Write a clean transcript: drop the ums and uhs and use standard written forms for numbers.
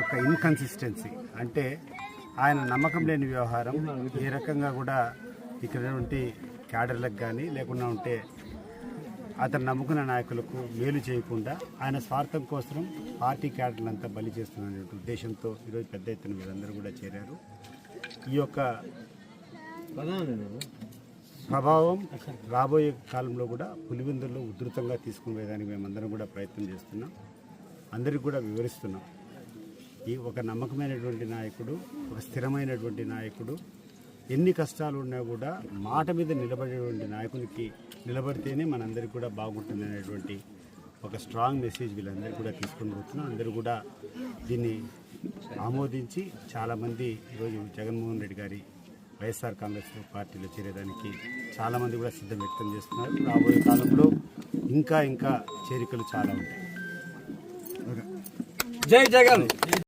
యొక్క ఇన్కన్సిస్టెన్సీ అంటే ఆయన నమ్మకం లేని వ్యవహారం ఏ రకంగా కూడా ఇక్కడ క్యాడర్లకు కానీ లేకుండా ఉంటే అతను నమ్ముకున్న నాయకులకు మేలు చేయకుండా ఆయన స్వార్థం కోసం పార్టీ క్యాడర్లంతా బలి చేస్తున్న ఉద్దేశంతో ఈరోజు పెద్ద ఎత్తున మీరందరూ కూడా చేరారు. ఈ యొక్క ప్రభావం రాబోయే కాలంలో కూడా పులివెందుల్లో ఉధృతంగా తీసుకునేదానికి మేమందరం కూడా ప్రయత్నం చేస్తున్నాం. అందరికీ కూడా వివరిస్తున్నాం. ఈ ఒక నమ్మకమైనటువంటి నాయకుడు, ఒక స్థిరమైనటువంటి నాయకుడు, ఎన్ని కష్టాలు ఉన్నా కూడా మాట మీద నిలబడేటువంటి నాయకునికి నిలబడితేనే మనందరికీ కూడా బాగుంటుంది అనేటువంటి ఒక స్ట్రాంగ్ మెసేజ్ వీళ్ళందరూ కూడా తీసుకొని పోతున్నాం. అందరూ కూడా దీన్ని ఆమోదించి చాలామంది ఈరోజు జగన్మోహన్ రెడ్డి గారి వైఎస్ఆర్ కాంగ్రెస్ పార్టీలో చేరేదానికి చాలామంది కూడా సిద్ధం వ్యక్తం చేస్తున్నారు. రాబోయే కాలంలో ఇంకా చేరికలు చాలా ఉంటాయి. జై జగన్.